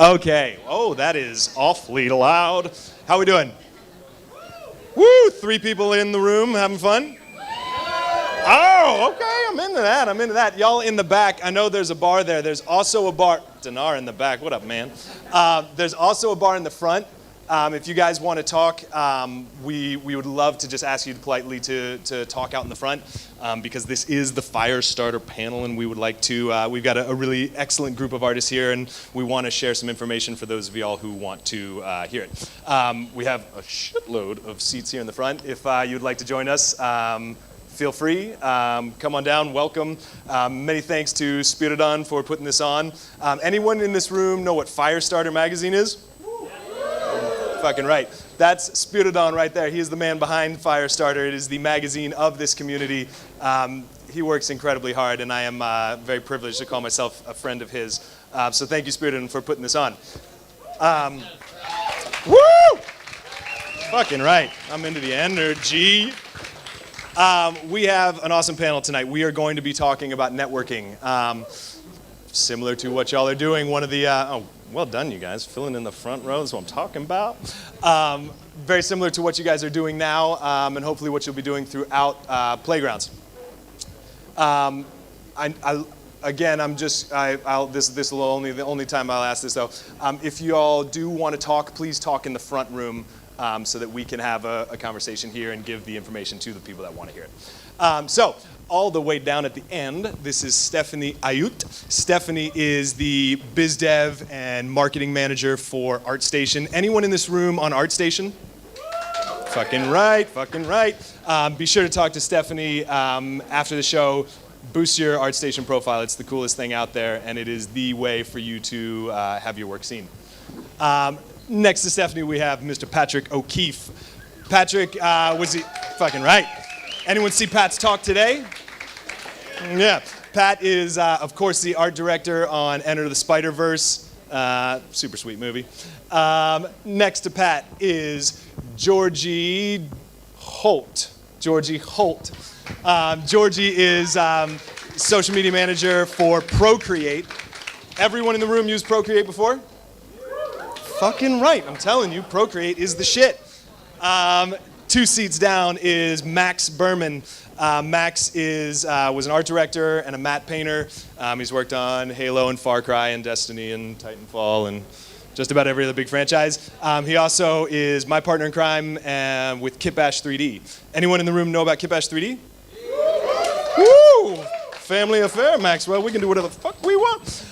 Okay. Oh, that is awfully loud. How we doing? Woo! 3 people in the room having fun? Oh, okay. I'm into that. Y'all in the back, I know there's a bar there. There's also a bar. Dinar in the back. What up, man? There's also a bar in the front. If you guys want to talk, we would love to just ask you politely to talk out in the front because this is the Firestarter panel, and we would like to. We've got a really excellent group of artists here, and we want to share some information for those of y'all who want to hear it. We have a shitload of seats here in the front. If you'd like to join us, feel free. Come on down. Welcome. Many thanks to Spiridon for putting this on. Anyone in this room know what Firestarter Magazine is? Fucking right. That's Spiridon right there. He is the man behind Firestarter. It is the magazine of this community. He works incredibly hard, and I am very privileged to call myself a friend of his. So thank you, Spiridon, for putting this on. Woo! Fucking right. I'm into the energy. We have an awesome panel tonight. We are going to be talking about networking. Similar to what y'all are doing, one of the, well done, you guys. Filling in the front row is what I'm talking about. Very similar to what you guys are doing now, and hopefully what you'll be doing throughout playgrounds. Again, this will only the only time I'll ask this though. If you all do want to talk, please talk in the front room so that we can have a conversation here and give the information to the people that want to hear it. So. All the way down at the end, this is Stephanie Ayut. Stephanie is the biz dev and marketing manager for ArtStation. Anyone in this room on ArtStation? Fucking right. Be sure to talk to Stephanie after the show. Boost your ArtStation profile. It's the coolest thing out there, and it is the way for you to have your work seen. Next to Stephanie, we have Mr. Patrick O'Keefe. Patrick fucking right. Anyone see Pat's talk today? Yeah. Pat is, of course, the art director on Enter the Spider-Verse. Super sweet movie. Next to Pat is Georgie Holt. Georgie is social media manager for Procreate. Everyone in the room used Procreate before? Fucking right. I'm telling you, Procreate is the shit. 2 seats down is Max Berman. Max was an art director and a matte painter. He's worked on Halo and Far Cry and Destiny and Titanfall and just about every other big franchise. He also is my partner in crime with Kitbash 3D. Anyone in the room know about Kitbash 3D? Woo! Family affair, Max. Well, we can do whatever the fuck we want.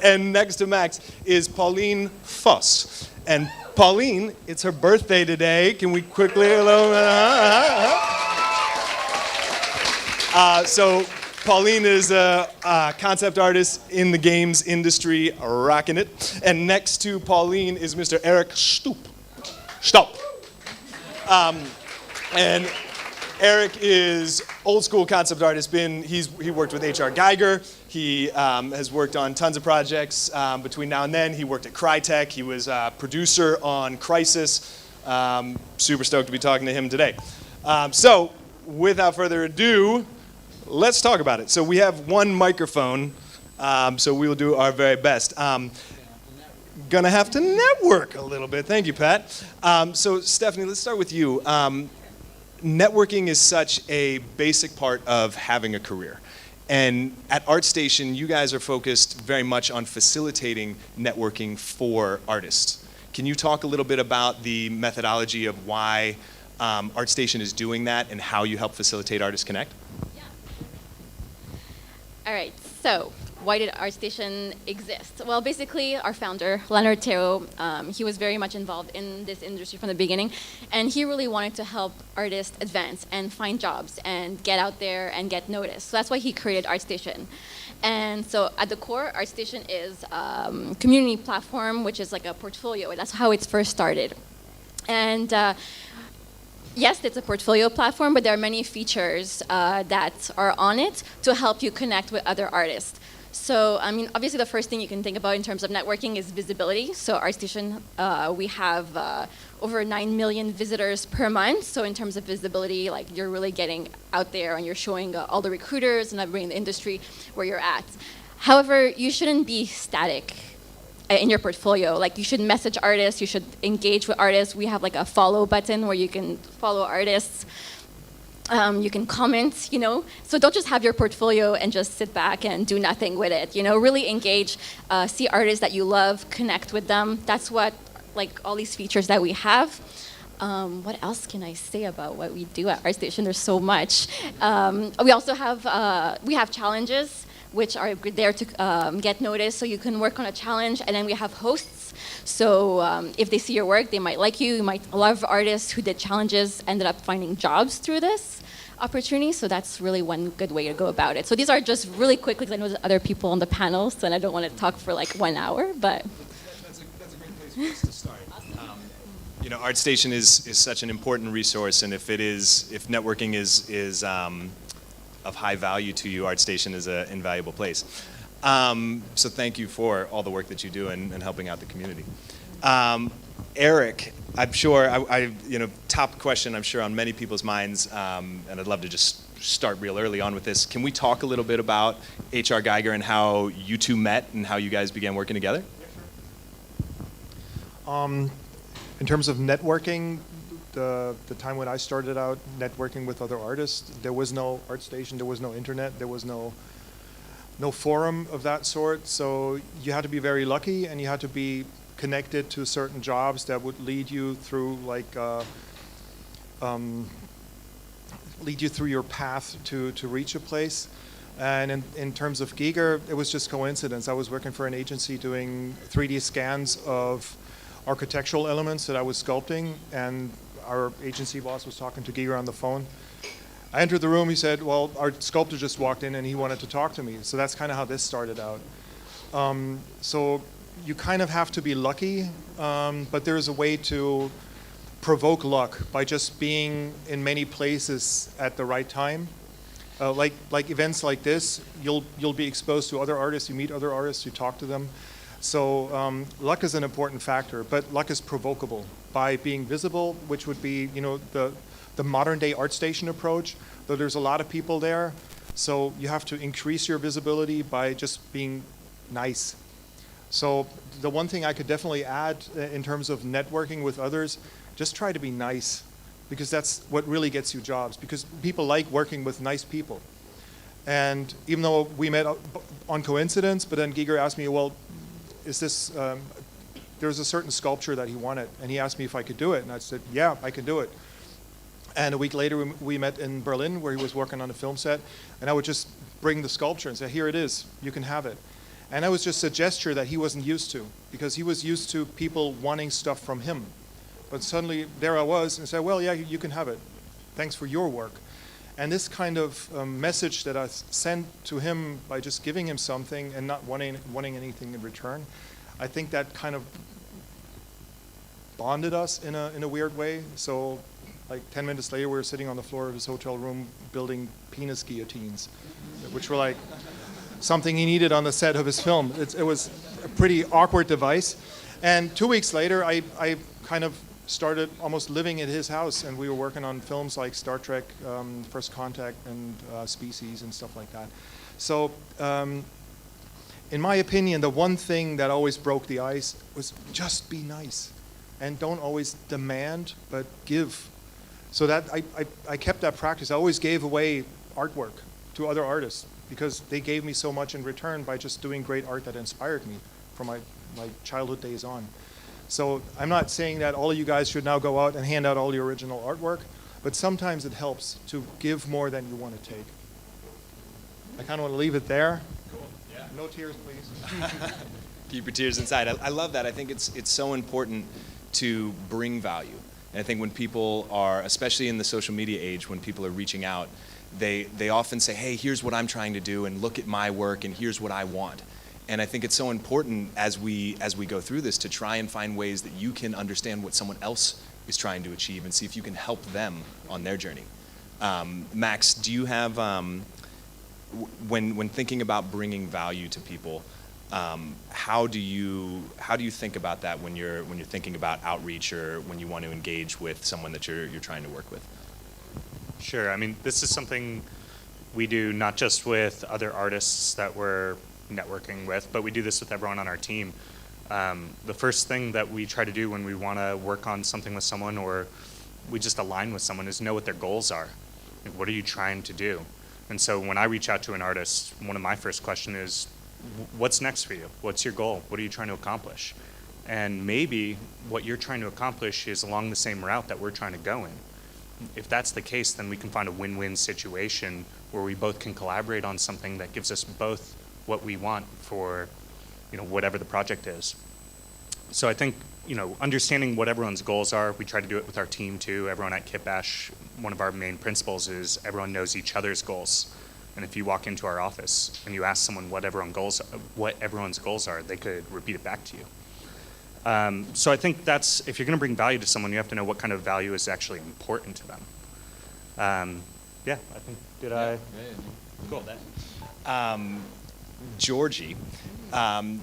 And next to Max is Paulien Mandos. And Paulien, it's her birthday today. Can we quickly, So Paulien is a concept artist in the games industry, rocking it. And next to Paulien is Mr. Eric Stoop. And Eric is old school concept artist. He worked with H.R. Geiger. He has worked on tons of projects between now and then. He worked at Crytek. He was a producer on Crysis. Super stoked to be talking to him today. So without further ado, let's talk about it. So we have one microphone, so we will do our very best. Gonna have to network a little bit. Thank you, Pat. So Stephanie, let's start with you. Networking is such a basic part of having a career. And at ArtStation, you guys are focused very much on facilitating networking for artists. Can you talk a little bit about the methodology of why ArtStation is doing that and how you help facilitate Artists Connect? Yeah. All right, so why did ArtStation exist? Well, basically, our founder, Leonard Teo, he was very much involved in this industry from the beginning, and he really wanted to help artists advance and find jobs and get out there and get noticed. So that's why he created ArtStation. And so at the core, ArtStation is a community platform, which is like a portfolio. That's how it's first started. And yes, it's a portfolio platform, but there are many features that are on it to help you connect with other artists. So, I mean, obviously the first thing you can think about in terms of networking is visibility. So ArtStation, we have over 9 million visitors per month. So in terms of visibility, like you're really getting out there and you're showing all the recruiters and everybody in the industry where you're at. However, you shouldn't be static in your portfolio. Like, you should message artists, you should engage with artists. We have like a follow button where you can follow artists. You can comment, So don't just have your portfolio and just sit back and do nothing with it, Really engage, see artists that you love, connect with them. That's what, like, all these features that we have. What else can I say about what we do at ArtStation? There's so much. We also have challenges, which are there to get noticed, so you can work on a challenge, and then we have hosts. So if they see your work, they might like you. A lot of artists who did challenges ended up finding jobs through this opportunity, so that's really one good way to go about it. So these are just really quick, because I know there's other people on the panel, so I don't want to talk for like 1 hour, but. That's a great place for us to start. ArtStation is such an important resource, and if networking is of high value to you, ArtStation is an invaluable place. So thank you for all the work that you do and helping out the community. Eric, I'm sure, top question I'm sure on many people's minds, and I'd love to just start real early on with this. Can we talk a little bit about H.R. Geiger and how you two met and how you guys began working together? Yeah, sure. In terms of networking, the time when I started out networking with other artists, there was no ArtStation, there was no internet, there was no forum of that sort. So you had to be very lucky, and you had to be connected to certain jobs that would lead you through your path to reach a place. And in terms of Giger, it was just coincidence. I was working for an agency doing 3D scans of architectural elements that I was sculpting, and our agency boss was talking to Giger on the phone. I entered the room, he said, well, our sculptor just walked in and he wanted to talk to me. So that's kind of how this started out. So you kind of have to be lucky, but there's a way to provoke luck by just being in many places at the right time. Like events like this, you'll be exposed to other artists, you meet other artists, you talk to them. So luck is an important factor, but luck is provocable by being visible, which would be, the modern day ArtStation approach, though there's a lot of people there. So you have to increase your visibility by just being nice. So the one thing I could definitely add in terms of networking with others, just try to be nice, because that's what really gets you jobs, because people like working with nice people. And even though we met on coincidence, but then Giger asked me, well, is this, there's a certain sculpture that he wanted, and he asked me if I could do it, and I said, yeah, I can do it. And a week later, we met in Berlin, where he was working on a film set, and I would just bring the sculpture and say, here it is, you can have it. And that was just a gesture that he wasn't used to, because he was used to people wanting stuff from him. But suddenly, there I was, and I said, well, yeah, you can have it. Thanks for your work. And this kind of message that I sent to him by just giving him something and not wanting anything in return, I think that kind of bonded us in a weird way. So like 10 minutes later, we were sitting on the floor of his hotel room building penis guillotines, which were like something he needed on the set of his film. It was a pretty awkward device. And 2 weeks later, I kind of started almost living at his house, and we were working on films like Star Trek, First Contact, and Species, and stuff like that. So in my opinion, the one thing that always broke the ice was just be nice. And don't always demand, but give. So that I kept that practice. I always gave away artwork to other artists, because they gave me so much in return by just doing great art that inspired me from my childhood days on. So I'm not saying that all of you guys should now go out and hand out all your original artwork, but sometimes it helps to give more than you want to take. I kind of want to leave it there. Cool. Yeah. No tears, please. Keep your tears inside. I love that. I think it's so important to bring value. And I think when people are, especially in the social media age, when people are reaching out, they often say, hey, here's what I'm trying to do, and look at my work, and here's what I want. And I think it's so important as we go through this to try and find ways that you can understand what someone else is trying to achieve and see if you can help them on their journey. Max, do you have, when thinking about bringing value to people, how do you think about that when you're thinking about outreach, or when you want to engage with someone that you're trying to work with? Sure. I mean, this is something we do not just with other artists that we're networking with, but we do this with everyone on our team. The first thing that we try to do when we want to work on something with someone or we just align with someone is know what their goals are. Like, what are you trying to do? And so when I reach out to an artist, one of my first questions is, what's next for you? What's your goal? What are you trying to accomplish? And maybe what you're trying to accomplish is along the same route that we're trying to go in. If that's the case, then we can find a win-win situation where we both can collaborate on something that gives us both what we want for, whatever the project is. So I think, understanding what everyone's goals are, we try to do it with our team too. Everyone at Kitbash, one of our main principles is everyone knows each other's goals. And if you walk into our office and you ask someone what everyone's goals are, they could repeat it back to you. So I think if you're going to bring value to someone, you have to know what kind of value is actually important to them. I think, Cool. Georgie,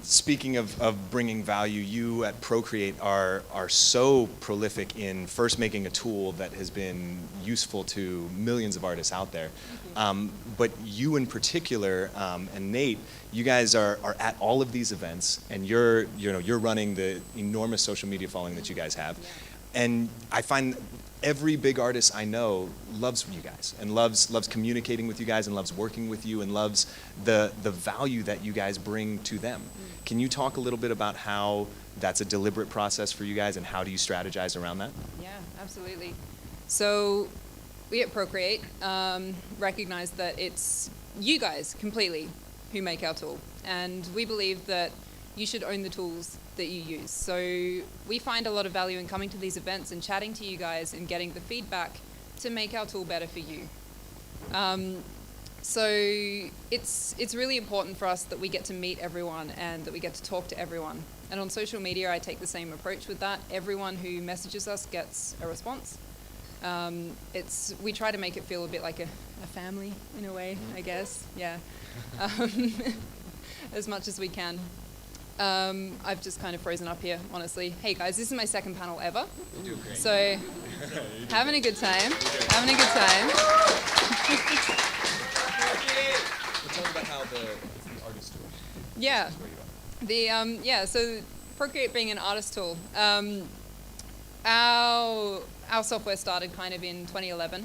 speaking of bringing value, you at Procreate are so prolific in first making a tool that has been useful to millions of artists out there. But you in particular, and Nate, you guys are at all of these events, and you're running the enormous social media following that you guys have. And I find every big artist I know loves you guys and loves communicating with you guys and loves working with you and loves the value that you guys bring to them. Can you talk a little bit about how that's a deliberate process for you guys and how do you strategize around that? Yeah, absolutely. So we at Procreate recognize that it's you guys completely who make our tool, and we believe that you should own the tools that you use. So we find a lot of value in coming to these events and chatting to you guys and getting the feedback to make our tool better for you. So it's really important for us that we get to meet everyone and that we get to talk to everyone. And on social media, I take the same approach with that. Everyone who messages us gets a response. We try to make it feel a bit like a family in a way, I guess. Yeah, as much as we can. I've just kind of frozen up here, honestly. Hey guys, this is my second panel ever. You're doing great. So, having a good time. Having a good time. Tell me about how it's the artist tool. Yeah. So Procreate being an artist tool, our software started kind of in 2011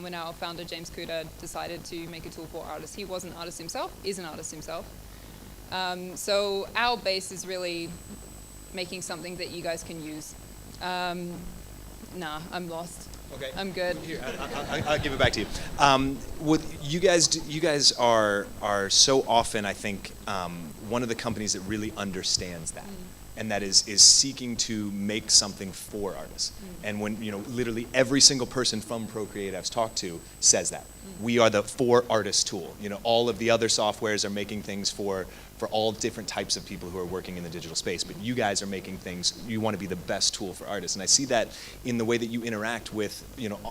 when our founder James Kuda decided to make a tool for artists. He was an artist himself, is an artist himself. So our base is really making something that you guys can use. Nah, I'm lost. Okay. I'm good. Here, I'll give it back to you. You guys are so often, I think, one of the companies that really understands that. And that is seeking to make something for artists. And when, literally every single person from Procreate I've talked to says that. We are the for artists tool. All of the other softwares are making things for all different types of people who are working in the digital space, but you guys are making things, you want to be the best tool for artists. And I see that in the way that you interact with,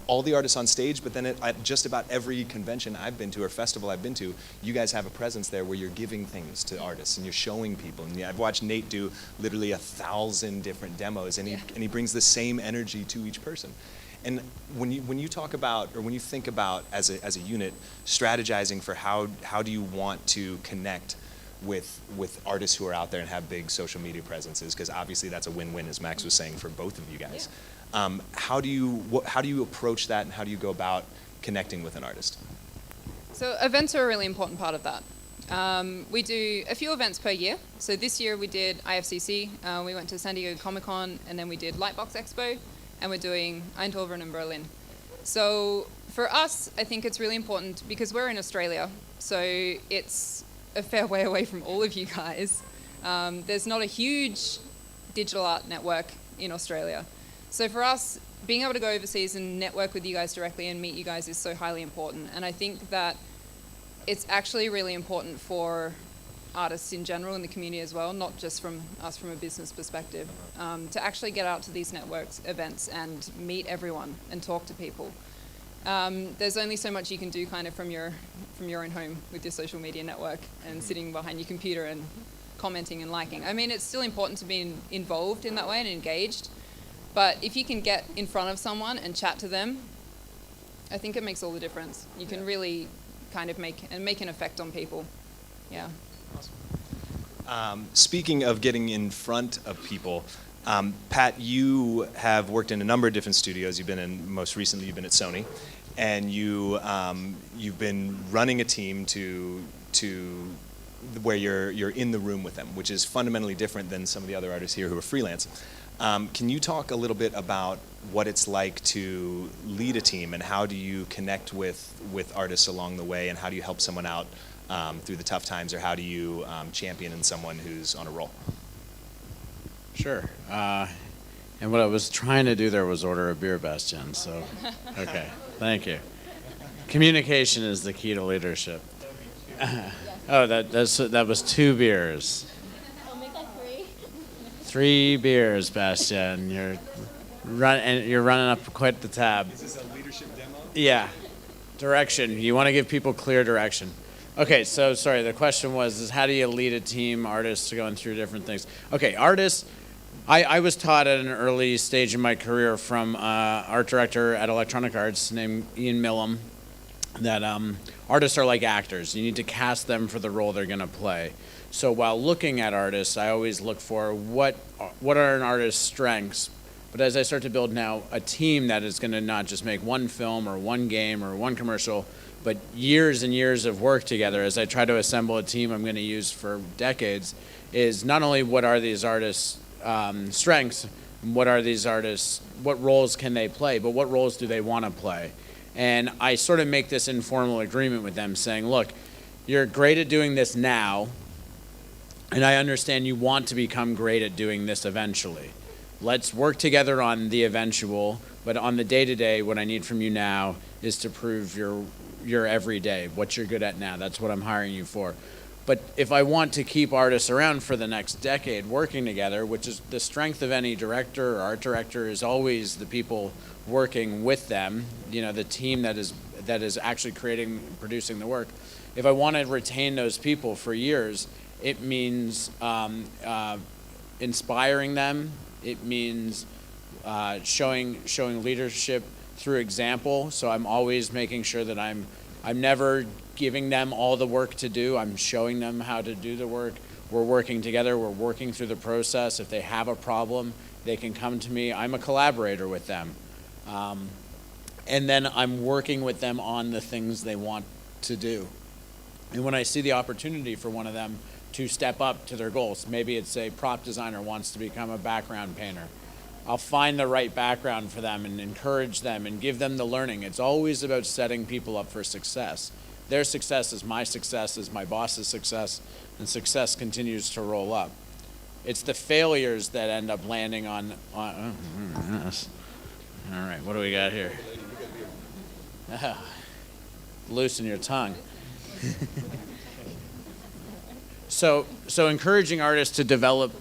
all the artists on stage, but then at just about every convention I've been to or festival I've been to, you guys have a presence there where you're giving things to artists and you're showing people. And I've watched Nate do literally 1,000 different demos, and he brings the same energy to each person. And when you talk about, or when you think about as a unit, strategizing for how do you want to connect with artists who are out there and have big social media presences, because obviously that's a win-win, as Max was saying, for both of you guys. Yeah. How do you approach that, and how do you go about connecting with an artist? So events are a really important part of that. We do a few events per year. So this year we did IFCC, we went to San Diego Comic-Con, and then we did Lightbox Expo, and we're doing Eindhoven and Berlin. So for us, I think it's really important because we're in Australia, so it's a fair way away from all of you guys. There's not a huge digital art network in Australia. So for us, being able to go overseas and network with you guys directly and meet you guys is so highly important. And I think that it's actually really important for artists in general in the community as well, not just from us from a business perspective, to actually get out to these networks, events, and meet everyone and talk to people. There's only so much you can do kind of from your own home with your social media network and sitting behind your computer and commenting and liking. I mean, it's still important to be involved in that way and engaged, but if you can get in front of someone and chat to them, I think it makes all the difference. You can really kind of make an effect on people. Yeah. Speaking of getting in front of people, Pat, you have worked in a number of different studios. Most recently, you've been at Sony, and you've been running a team to where you're in the room with them, which is fundamentally different than some of the other artists here who are freelance. Can you talk a little bit about what it's like to lead a team, and how do you connect with artists along the way, and how do you help someone out through the tough times, or how do you champion in someone who's on a roll? Sure. And what I was trying to do there was order a beer, Bastian, so, okay, thank you. Communication is the key to leadership. Oh, that was 2 beers. I'll make that 3. 3 beers, Bastian. You're running up quite the tab. Is this a leadership demo? Yeah. Direction. You want to give people clear direction. Okay, so sorry, the question was how do you lead a team, artists going through different things? Okay, artists, I was taught at an early stage in my career from art director at Electronic Arts named Ian Millam that artists are like actors. You need to cast them for the role they're going to play. So while looking at artists, I always look for what are an artist's strengths. But as I start to build now a team that is going to not just make one film or one game or one commercial, but years and years of work together, as I try to assemble a team I'm going to use for decades, is not only what are these artists' strengths, what roles can they play, but what roles do they want to play? And I sort of make this informal agreement with them saying, look, you're great at doing this now, and I understand you want to become great at doing this eventually. Let's work together on the eventual, but on the day-to-day, what I need from you now is to prove your everyday, what you're good at now. That's what I'm hiring you for. But if I want to keep artists around for the next decade working together, which is the strength of any director or art director, is always the people working with them, the team that is actually creating, producing the work. If I want to retain those people for years, it means inspiring them. It means showing leadership through example. So I'm always making sure that I'm never giving them all the work to do. I'm showing them how to do the work. We're working together. We're working through the process. If they have a problem, they can come to me. I'm a collaborator with them. And then I'm working with them on the things they want to do. And when I see the opportunity for one of them to step up to their goals, maybe it's a prop designer wants to become a background painter, I'll find the right background for them and encourage them and give them the learning. It's always about setting people up for success. Their success is my boss's success, and success continues to roll up. It's the failures that end up landing on yes. All right, what do we got here? Loosen your tongue. So encouraging artists to develop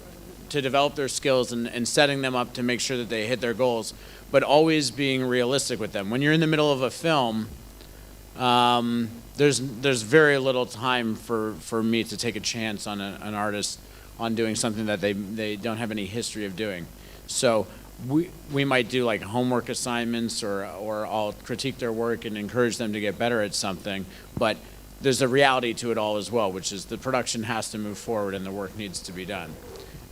their skills and setting them up to make sure that they hit their goals, but always being realistic with them. When you're in the middle of a film, there's very little time for me to take a chance on an artist on doing something that they don't have any history of doing. So we might do like homework assignments or I'll critique their work and encourage them to get better at something, but there's a reality to it all as well, which is the production has to move forward and the work needs to be done.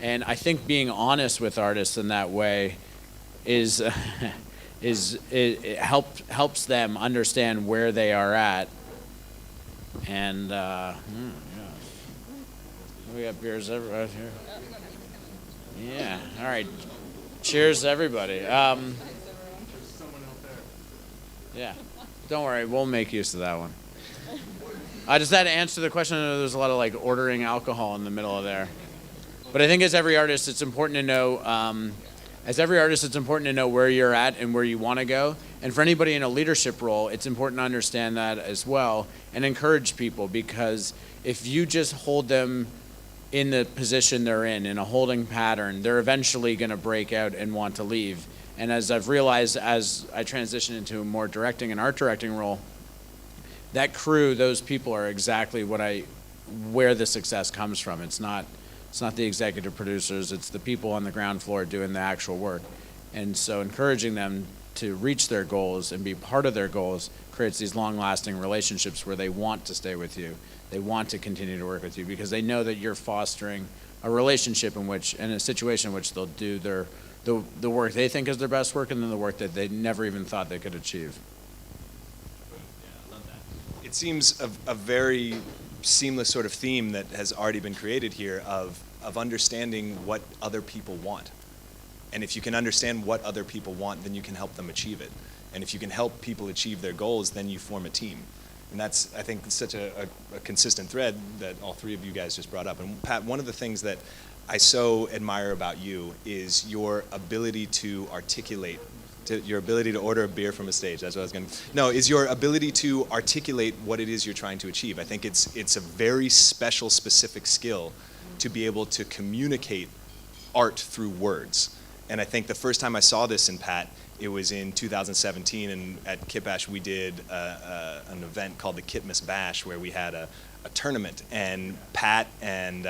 And I think being honest with artists in that way it helps them understand where they are at. And yeah. We got beers right here. Yeah. All right. Cheers, to everybody. Yeah. Don't worry. We'll make use of that one. I just had to answer the question. I know there's a lot of like ordering alcohol in the middle of there. But I think as every artist, it's important to know. As every artist, it's important to know where you're at and where you want to go. And for anybody in a leadership role, it's important to understand that as well and encourage people, because if you just hold them in the position they're in a holding pattern, they're eventually going to break out and want to leave. And as I've realized as I transition into a more directing and art directing role, that crew, those people are exactly where the success comes from. It's not the executive producers, it's the people on the ground floor doing the actual work. And so encouraging them to reach their goals and be part of their goals creates these long-lasting relationships where they want to stay with you. They want to continue to work with you because they know that you're fostering a relationship in a situation in which they'll do the work they think is their best work and then the work that they never even thought they could achieve. It seems a very seamless sort of theme that has already been created here of understanding what other people want. And if you can understand what other people want, then you can help them achieve it. And if you can help people achieve their goals, then you form a team. And that's, I think, such a consistent thread that all three of you guys just brought up. And Pat, one of the things that I so admire about you is your ability to articulate, your ability to order a beer from a stage. That's what I was going to. No, is your ability to articulate what it is you're trying to achieve. I think it's a very special, specific skill to be able to communicate art through words. And I think the first time I saw this in Pat, it was in 2017, and at Kit Bash we did an event called the Kitmas Bash where we had a tournament, and Pat and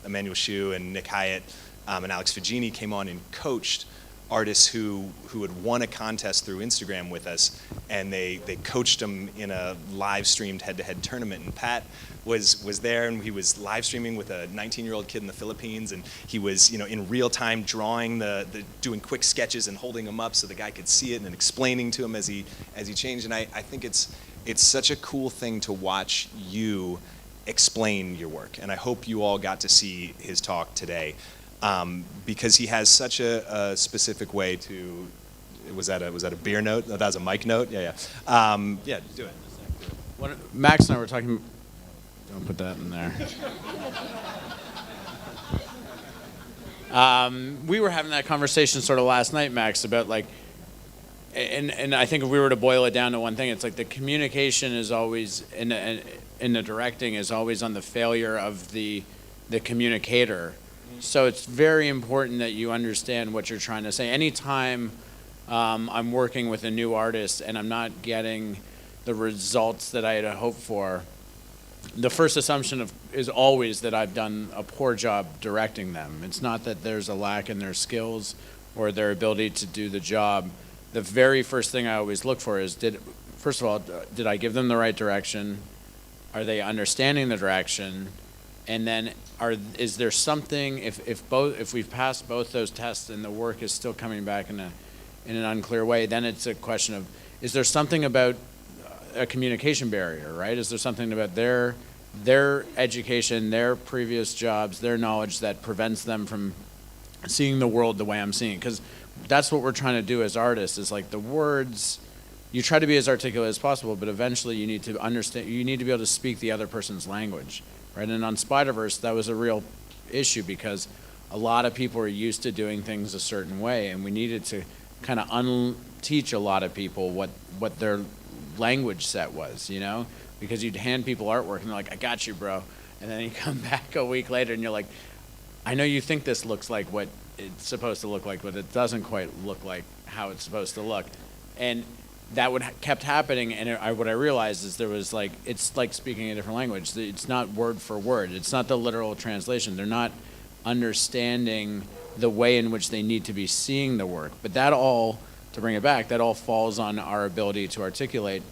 Emmanuel Shu and Nick Hyatt and Alex Fagini came on and coached artists who had won a contest through Instagram with us, and they coached them in a live streamed head-to-head tournament. And Pat was there, and he was live streaming with a 19-year-old kid in the Philippines, and he was in real time drawing doing quick sketches and holding them up so the guy could see it and explaining to him as he changed. And I think it's such a cool thing to watch you explain your work, and I hope you all got to see his talk today. Because he has such a specific way to. Was that a beer note? No, that was a mic note. Yeah. Yeah, do it. Max and I were talking. Don't put that in there. We were having that conversation sort of last night, Max, about like, and I think if we were to boil it down to one thing, it's like the communication is always in the directing is always on the failure of the communicator. So it's very important that you understand what you're trying to say. Anytime I'm working with a new artist and I'm not getting the results that I had hoped for, the first assumption is always that I've done a poor job directing them. It's not that there's a lack in their skills or their ability to do the job. The very first thing I always look for is, first of all, did I give them the right direction? Are they understanding the direction? And then is there something, if we've passed both those tests and the work is still coming back in an unclear way, then it's a question of, is there something about a communication barrier, right? Is there something about their education, their previous jobs, their knowledge that prevents them from seeing the world the way I'm seeing? Because that's what we're trying to do as artists, is like the words, you try to be as articulate as possible, but eventually you need to understand, you need to be able to speak the other person's language. Right, and on Spider-Verse, that was a real issue because a lot of people are used to doing things a certain way, and we needed to kind of unteach a lot of people what their language set was, because you'd hand people artwork and they're like, I got you, bro. And then you come back a week later and you're like, I know you think this looks like what it's supposed to look like, but it doesn't quite look like how it's supposed to look. And that kept happening, and what I realized is there was like, it's like speaking a different language. It's not word for word. It's not the literal translation. They're not understanding the way in which they need to be seeing the work. But that all, to bring it back, that all falls on our ability to articulate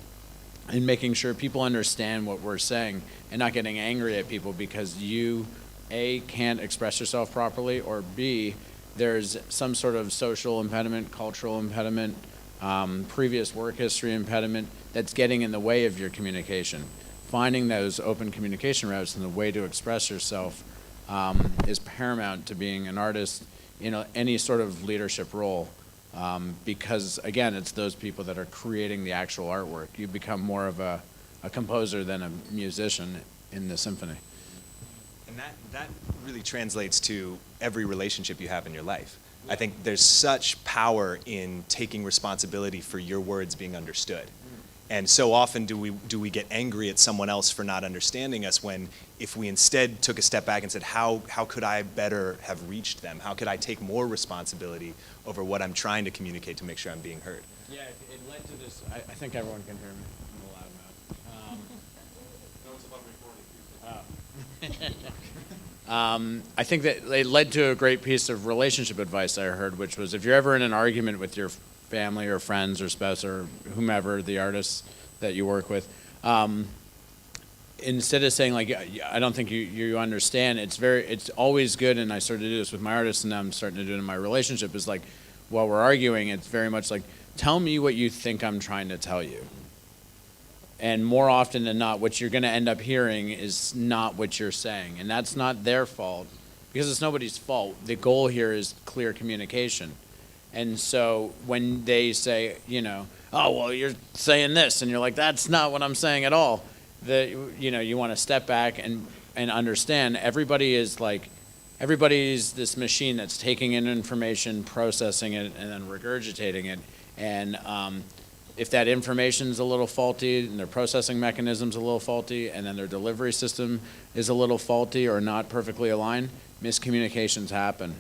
and making sure people understand what we're saying and not getting angry at people because you, A, can't express yourself properly, or B, there's some sort of social impediment, cultural impediment, previous work history impediment that's getting in the way of your communication. Finding those open communication routes and the way to express yourself is paramount to being an artist in any sort of leadership role, because again, it's those people that are creating the actual artwork. You become more of a composer than a musician in the symphony. And that really translates to every relationship you have in your life. I think there's such power in taking responsibility for your words being understood. And so often do we get angry at someone else for not understanding us, when if we instead took a step back and said, how could I better have reached them? How could I take more responsibility over what I'm trying to communicate to make sure I'm being heard? Yeah, it led to this. I think everyone can hear me. I'm a loud mouth. No, it's above recording. I think that it led to a great piece of relationship advice I heard, which was if you're ever in an argument with your family or friends or spouse or whomever, the artists that you work with, instead of saying like, I don't think you understand, it's always good, and I started to do this with my artists, and now I'm starting to do it in my relationship, is like, while we're arguing, it's very much like, tell me what you think I'm trying to tell you. And more often than not, what you're going to end up hearing is not what you're saying. And that's not their fault, because it's nobody's fault. The goal here is clear communication. And so when they say, oh, well, you're saying this, and you're like, that's not what I'm saying at all. You want to step back and understand everybody's this machine that's taking in information, processing it, and then regurgitating it. And if that information's a little faulty and their processing mechanism's a little faulty and then their delivery system is a little faulty or not perfectly aligned, miscommunications happen.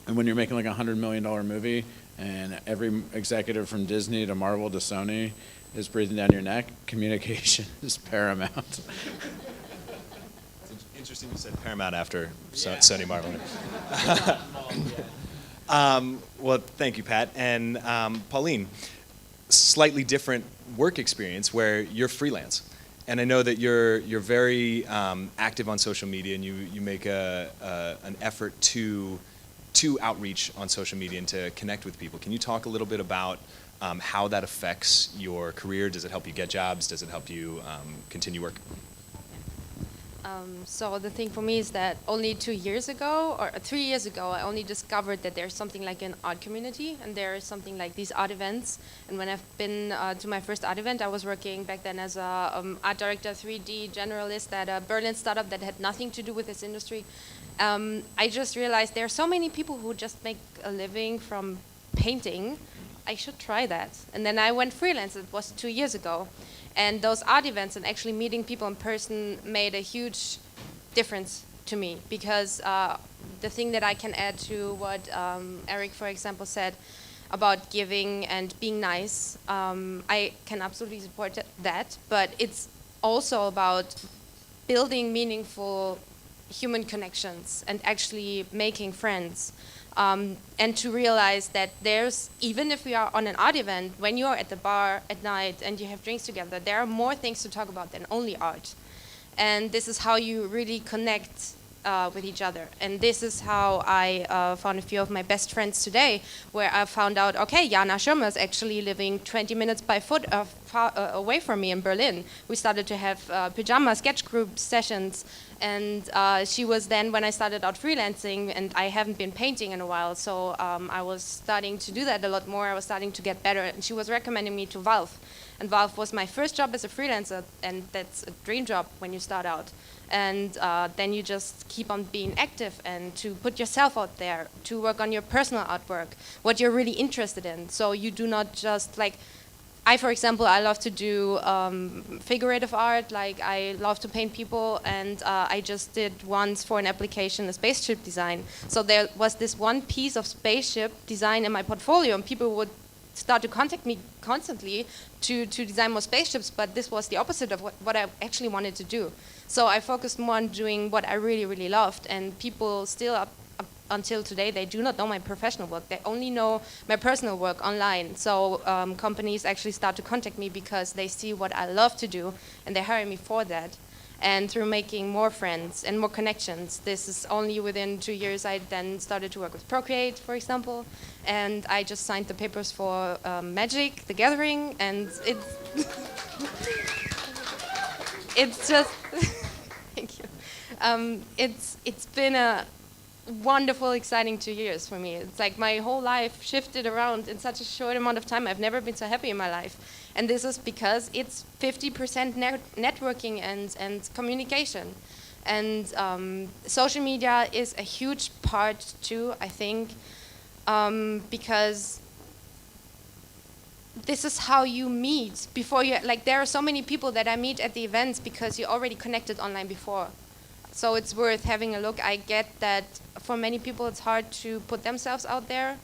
And when you're making like $100 million movie and every executive from Disney to Marvel to Sony is breathing down your neck, communication is paramount. It's interesting you said Paramount after Sony Marvel. Well, thank you, Pat. And Paulien, slightly different work experience where you're freelance. And I know that you're very active on social media, and you make an effort to outreach on social media and to connect with people. Can you talk a little bit about how that affects your career? Does it help you get jobs? Does it help you continue work? So the thing for me is that only 2 years ago, or 3 years ago, I only discovered that there's something like an art community, and there is something like these art events. And when I've been to my first art event, I was working back then as a art director, 3D generalist at a Berlin startup that had nothing to do with this industry. I just realized there are so many people who just make a living from painting. I should try that. And then I went freelance. It was 2 years ago. And those art events and actually meeting people in person made a huge difference to me, because the thing that I can add to what Eric, for example, said about giving and being nice, I can absolutely support that, but it's also about building meaningful human connections and actually making friends. And to realize that there's, even if we are on an art event, when you're at the bar at night and you have drinks together, there are more things to talk about than only art. And this is how you really connect with each other. And this is how I found a few of my best friends today, where I found out, okay, Jana Schirmer is actually living 20 minutes by foot away from me in Berlin. We started to have pajama sketch group sessions, and she was then when I started out freelancing, and I haven't been painting in a while, so I was starting to do that a lot more. I was starting to get better, and she was recommending me to Valve. And Valve was my first job as a freelancer, and that's a dream job when you start out. And then you just keep on being active and to put yourself out there, to work on your personal artwork, what you're really interested in. So you do not just like, for example, I love to do figurative art, like I love to paint people, and I just did once for an application a spaceship design. So there was this one piece of spaceship design in my portfolio, and people would start to contact me constantly to design more spaceships, but this was the opposite of what I actually wanted to do. So I focused more on doing what I really, really loved, and people still up until today, they do not know my professional work. They only know my personal work online. So companies actually start to contact me because they see what I love to do, and they hire me for that. And through making more friends and more connections, this is only within 2 years, I then started to work with Procreate, for example, and I just signed the papers for Magic, The Gathering, and it's just, thank you. It's been a wonderful, exciting 2 years for me. It's like my whole life shifted around in such a short amount of time. I've never been so happy in my life. And this is because it's 50% networking and communication. And social media is a huge part too, I think, because this is how you meet before you, like there are so many people that I meet at the events because you already connected online before. So it's worth having a look. I get that for many people it's hard to put themselves out there.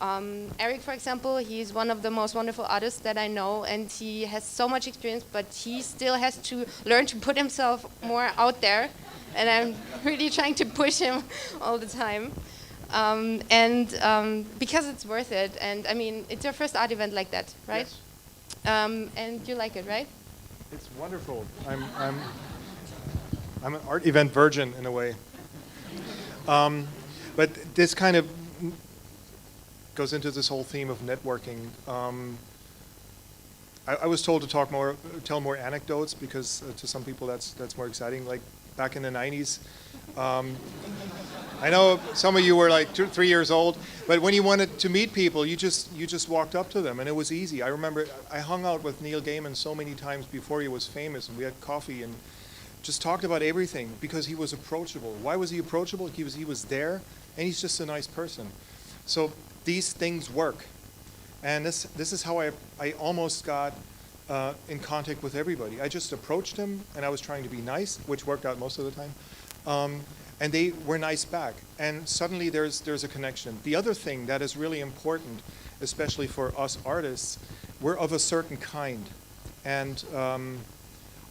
Eric, for example, he's one of the most wonderful artists that I know, and he has so much experience, but he still has to learn to put himself more out there, and I'm really trying to push him all the time. Because it's worth it, and I mean, it's your first art event like that, right? Yes. And you like it, right? It's wonderful. I'm an art event virgin in a way. But this kind of goes into this whole theme of networking. I was told to tell more anecdotes because to some people that's more exciting. Like back in the 90s, I know some of you were like 3 years old, but when you wanted to meet people, you just walked up to them, and it was easy. I remember I hung out with Neil Gaiman so many times before he was famous, and we had coffee and just talked about everything because he was approachable. Why was he approachable? He was there, and he's just a nice person. So these things work, and this is how I almost got in contact with everybody. I just approached him, and I was trying to be nice, which worked out most of the time. And they were nice back, and suddenly there's a connection. The other thing that is really important, especially for us artists, we're of a certain kind, and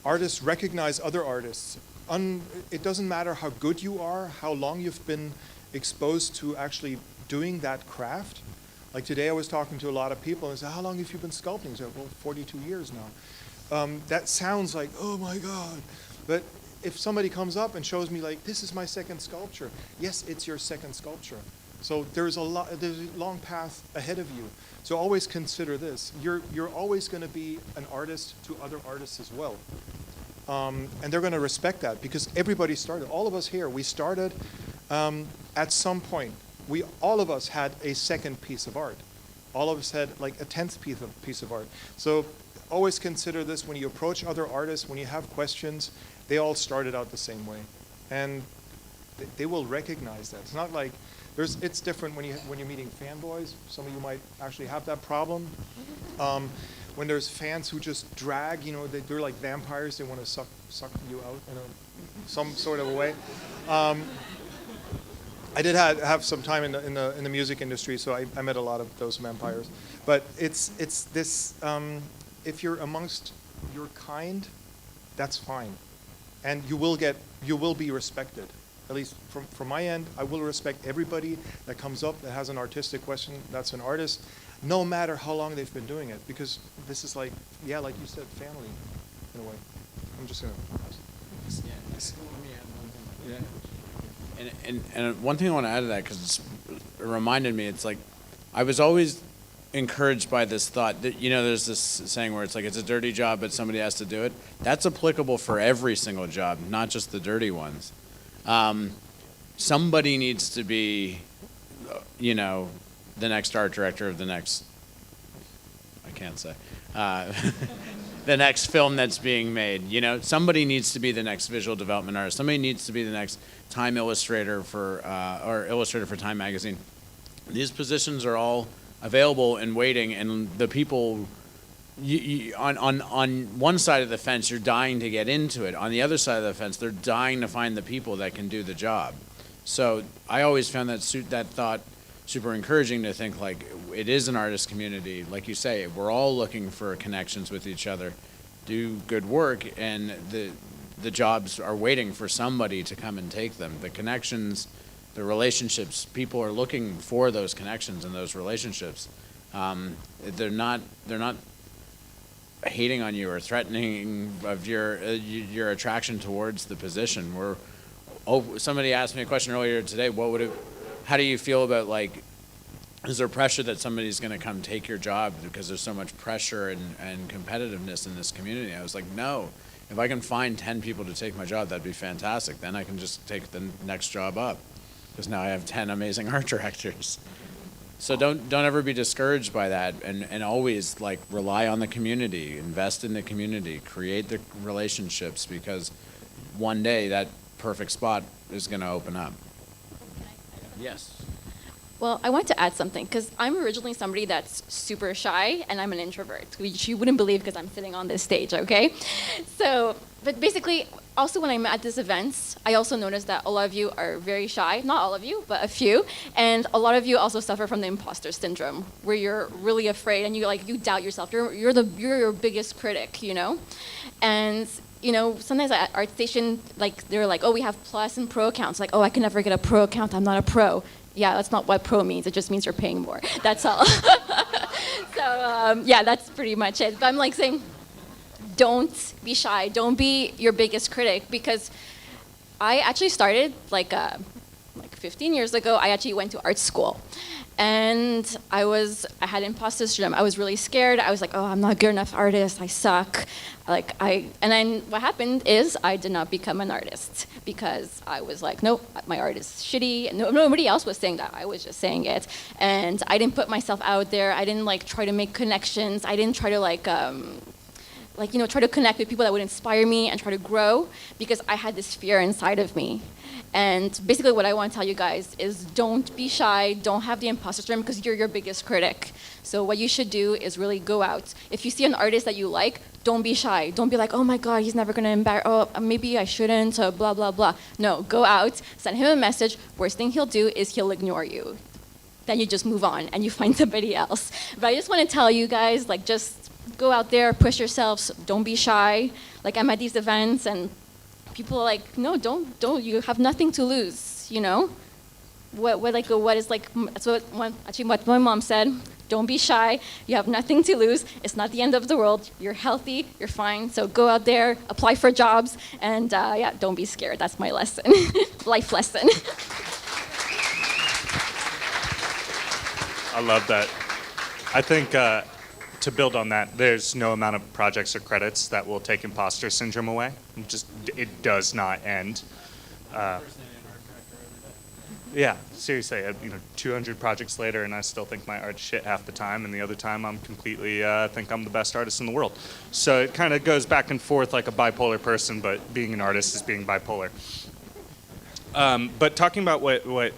artists recognize other artists. It doesn't matter how good you are, how long you've been exposed to actually doing that craft. Like today I was talking to a lot of people and I said, how long have you been sculpting? I said, well, 42 years now. That sounds like, oh my God. But if somebody comes up and shows me like, this is my second sculpture, yes, it's your second sculpture. So there's a long path ahead of you. So always consider this. You're always going to be an artist to other artists as well. And they're going to respect that because everybody started. All of us here, we started at some point. All of us had a second piece of art. All of us had like a 10th piece of art. So always consider this when you approach other artists, when you have questions, they all started out the same way. And they will recognize that. It's not like, it's different when you're meeting fanboys. Some of you might actually have that problem. When there's fans who just drag, they're like vampires, they want to suck you out in some sort of a way. I did have some time in the music industry, so I met a lot of those vampires. But it's this, if you're amongst your kind, that's fine. And you will be respected. At least from my end, I will respect everybody that comes up that has an artistic question, that's an artist, no matter how long they've been doing it. Because this is like, like you said, family, in a way. I'm just going to... And one thing I want to add to that, because it reminded me, it's like, I was always encouraged by this thought that, there's this saying where it's like, it's a dirty job, but somebody has to do it. That's applicable for every single job, not just the dirty ones. Somebody needs to be, the next art director of the next, I can't say, the next film that's being made. Somebody needs to be the next visual development artist. Somebody needs to be the next Time illustrator or illustrator for Time magazine. These positions are all available and waiting, and the people on one side of the fence, you're dying to get into it. On the other side of the fence, they're dying to find the people that can do the job. So I always found that thought super encouraging to think like it is an artist community. Like you say, we're all looking for connections with each other, do good work, and the jobs are waiting for somebody to come and take them. The connections, the relationships, people are looking for those connections and those relationships. They're not hating on you or threatening of your attraction towards the position. Somebody asked me a question earlier today. How do you feel about, like, is there pressure that somebody's going to come take your job because there's so much pressure and competitiveness in this community? I was like, no. If I can find 10 people to take my job, that'd be fantastic. Then I can just take the next job up because now I have 10 amazing art directors. So don't ever be discouraged by that, and always like rely on the community, invest in the community, create the relationships, because one day that perfect spot is going to open up. Yes. Well, I want to add something, because I'm originally somebody that's super shy, and I'm an introvert, which you wouldn't believe because I'm sitting on this stage, okay? So, but basically, also when I'm at these events, I also noticed that a lot of you are very shy. Not all of you, but a few. And a lot of you also suffer from the imposter syndrome, where you're really afraid and you doubt yourself. You're your biggest critic, And sometimes at ArtStation, like they're like, oh, we have plus and pro accounts. Like, oh, I can never get a pro account. I'm not a pro. yeah, that's not what pro means. It just means you're paying more. That's all. So yeah, that's pretty much it. But I'm like saying, don't be shy. Don't be your biggest critic, because I actually started like 15 years ago. I actually went to art school, and I had imposter syndrome. I was really scared. I was like, oh, I'm not a good enough artist. I suck. And then what happened is I did not become an artist, because I was like, nope, my art is shitty. And nobody else was saying that. I was just saying it. And I didn't put myself out there. I didn't like try to make connections. I didn't try to try to connect with people that would inspire me and try to grow, because I had this fear inside of me. And basically what I want to tell you guys is, don't be shy, don't have the imposter syndrome, because you're your biggest critic. So what you should do is really go out. If you see an artist that you like, don't be shy. Don't be like, oh my God, he's never gonna embarrass, oh, maybe I shouldn't, blah, blah, blah. No, go out, send him a message. Worst thing he'll do is he'll ignore you. Then you just move on and you find somebody else. But I just want to tell you guys, like, just go out there, push yourselves, don't be shy. Like, I'm at these events and people are like, no, don't, you have nothing to lose, you know? That's what my mom said. Don't be shy, you have nothing to lose, it's not the end of the world, you're healthy, you're fine, so go out there, apply for jobs, and yeah, don't be scared, that's my lesson, life lesson. I love that. I think to build on that, there's no amount of projects or credits that will take imposter syndrome away. It does not end. Yeah, seriously, 200 projects later, and I still think my art's shit half the time, and the other time I'm completely think I'm the best artist in the world. So it kind of goes back and forth like a bipolar person, but being an artist is being bipolar. But talking about what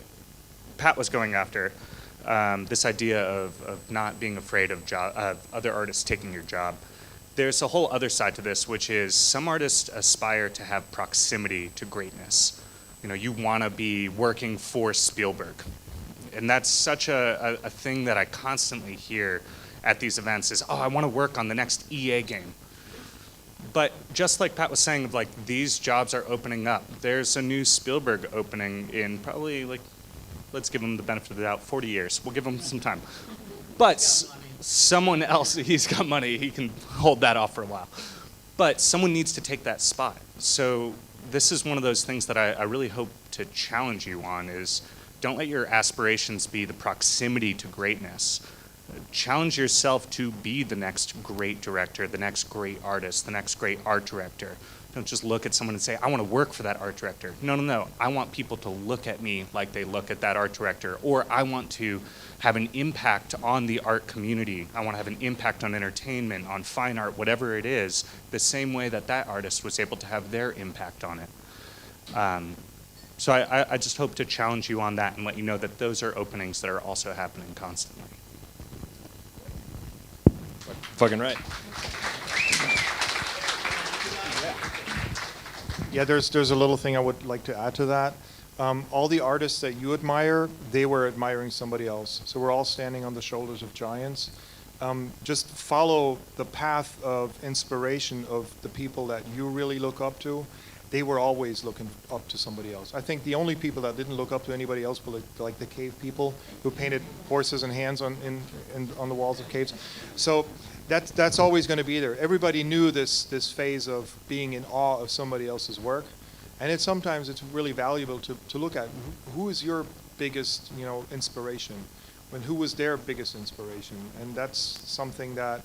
Pat was going after, this idea of not being afraid of other artists taking your job. There's a whole other side to this, which is some artists aspire to have proximity to greatness. You want to be working for Spielberg. And that's such a thing that I constantly hear at these events is, oh, I want to work on the next EA game. But just like Pat was saying, like, these jobs are opening up. There's a new Spielberg opening in probably, like, let's give him the benefit of the doubt, 40 years. We'll give him some time. But someone else, he's got money, he can hold that off for a while. But someone needs to take that spot. So this is one of those things that I really hope to challenge you on is, don't let your aspirations be the proximity to greatness. Challenge yourself to be the next great director, the next great artist, the next great art director. Don't just look at someone and say, I want to work for that art director. No. I want people to look at me like they look at that art director. Or I want to have an impact on the art community. I want to have an impact on entertainment, on fine art, whatever it is, the same way that that artist was able to have their impact on it. So I just hope to challenge you on that and let you know that those are openings that are also happening constantly. Fucking right. Yeah, there's a little thing I would like to add to that. All the artists that you admire, they were admiring somebody else. So we're all standing on the shoulders of giants. Just follow the path of inspiration of the people that you really look up to. They were always looking up to somebody else. I think the only people that didn't look up to anybody else were like the cave people who painted horses and hands on the walls of caves. So that's always going to be there. Everybody knew this phase of being in awe of somebody else's work, and sometimes it's really valuable to look at who is your biggest inspiration, who was their biggest inspiration, and that's something that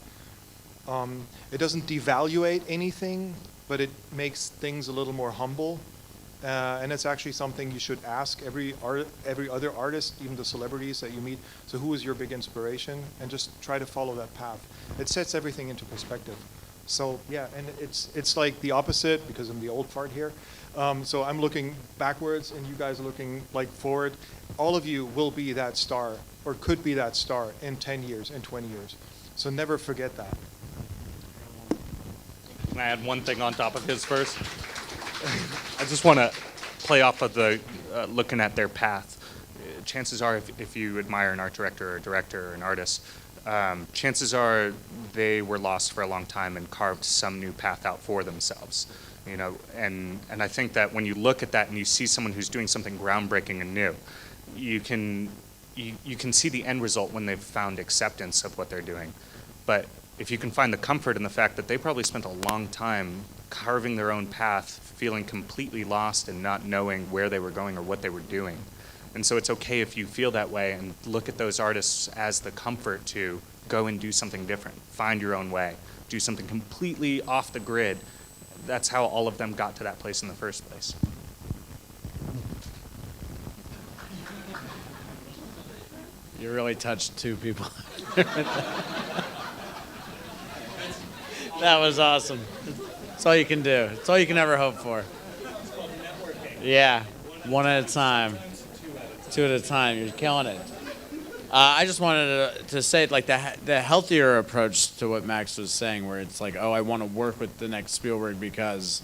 it doesn't devaluate anything, but it makes things a little more humble. And it's actually something you should ask every other artist, even the celebrities that you meet. So who is your big inspiration? And just try to follow that path. It sets everything into perspective. So yeah, and it's like the opposite, because I'm the old fart here. So I'm looking backwards and you guys are looking like forward. All of you will be that star, or could be that star in 10 years, in 20 years. So never forget that. Can I add one thing on top of his first? I just want to play off of the looking at their path. Chances are, if you admire an art director or a director or an artist, chances are they were lost for a long time and carved some new path out for themselves. And I think that when you look at that and you see someone who's doing something groundbreaking and new, you can see the end result when they've found acceptance of what they're doing. But if you can find the comfort in the fact that they probably spent a long time carving their own path, feeling completely lost and not knowing where they were going or what they were doing. And so it's okay if you feel that way, and look at those artists as the comfort to go and do something different, find your own way, do something completely off the grid. That's how all of them got to that place in the first place. You really touched two people. That was awesome. That's all you can do. It's all you can ever hope for. Yeah, one at a time. Two at a time. You're killing it. I just wanted to say, like, the healthier approach to what Max was saying, where it's like, oh, I want to work with the next Spielberg because,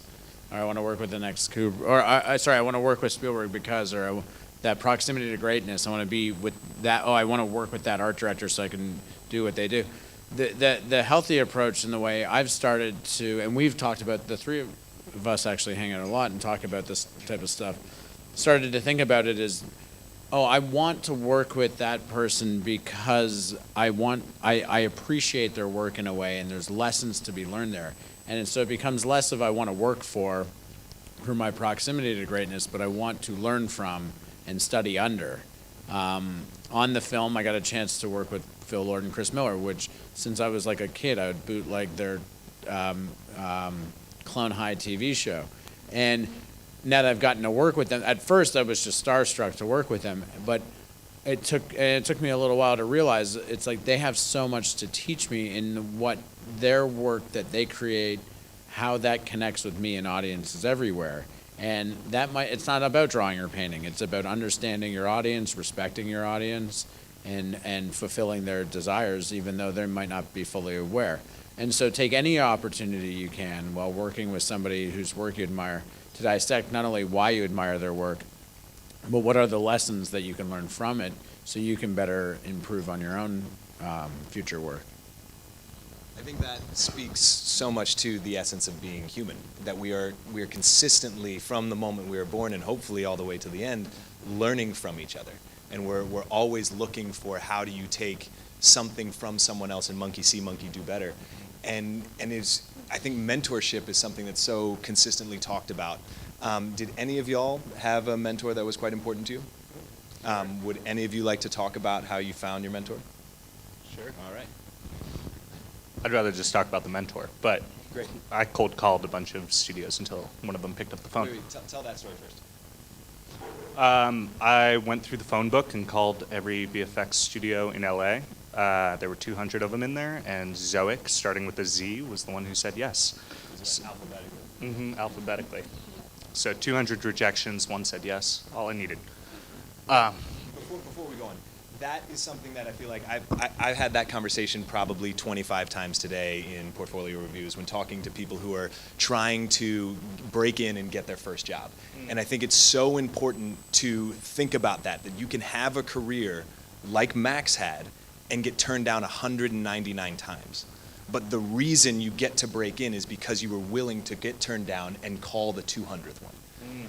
or I want to work with the next Kubrick, or I want to work with Spielberg because, or that proximity to greatness. I want to be with that. Oh, I want to work with that art director so I can do what they do. The healthy approach in the way I've started to, and we've talked about, the three of us actually hang out a lot and talk about this type of stuff, started to think about it as, oh, I want to work with that person because I appreciate their work in a way, and there's lessons to be learned there. And so it becomes less of I want to work for my proximity to greatness, but I want to learn from and study under. On the film, I got a chance to work with Phil Lord and Chris Miller, which since I was like a kid, I would bootleg their Clone High TV show. And now that I've gotten to work with them, at first I was just starstruck to work with them, but it took me a little while to realize it's like they have so much to teach me in what their work that they create, how that connects with me and audiences everywhere. And it's not about drawing or painting, it's about understanding your audience, respecting your audience, and fulfilling their desires, even though they might not be fully aware. And so take any opportunity you can while working with somebody whose work you admire to dissect not only why you admire their work, but what are the lessons that you can learn from it so you can better improve on your own future work. I think that speaks so much to the essence of being human, that we are consistently, from the moment we were born and hopefully all the way to the end, learning from each other. And we're always looking for how do you take something from someone else and monkey see, monkey do better. And I think mentorship is something that's so consistently talked about. Did any of y'all have a mentor that was quite important to you? Would any of you like to talk about how you found your mentor? Sure. All right. I'd rather just talk about the mentor, but Great. I cold called a bunch of studios until one of them picked up the phone. Wait, tell that story first. I went through the phone book and called every VFX studio in LA. There were 200 of them in there, and Zoic, starting with a Z, was the one who said yes. Alphabetically. Alphabetically. So 200 rejections, one said yes, all I needed. Before we go on, that is something that I feel like I've had that conversation probably 25 times today in portfolio reviews when talking to people who are trying to break in and get their first job. And I think it's so important to think about that you can have a career like Max had and get turned down 199 times. But the reason you get to break in is because you were willing to get turned down and call the 200th one.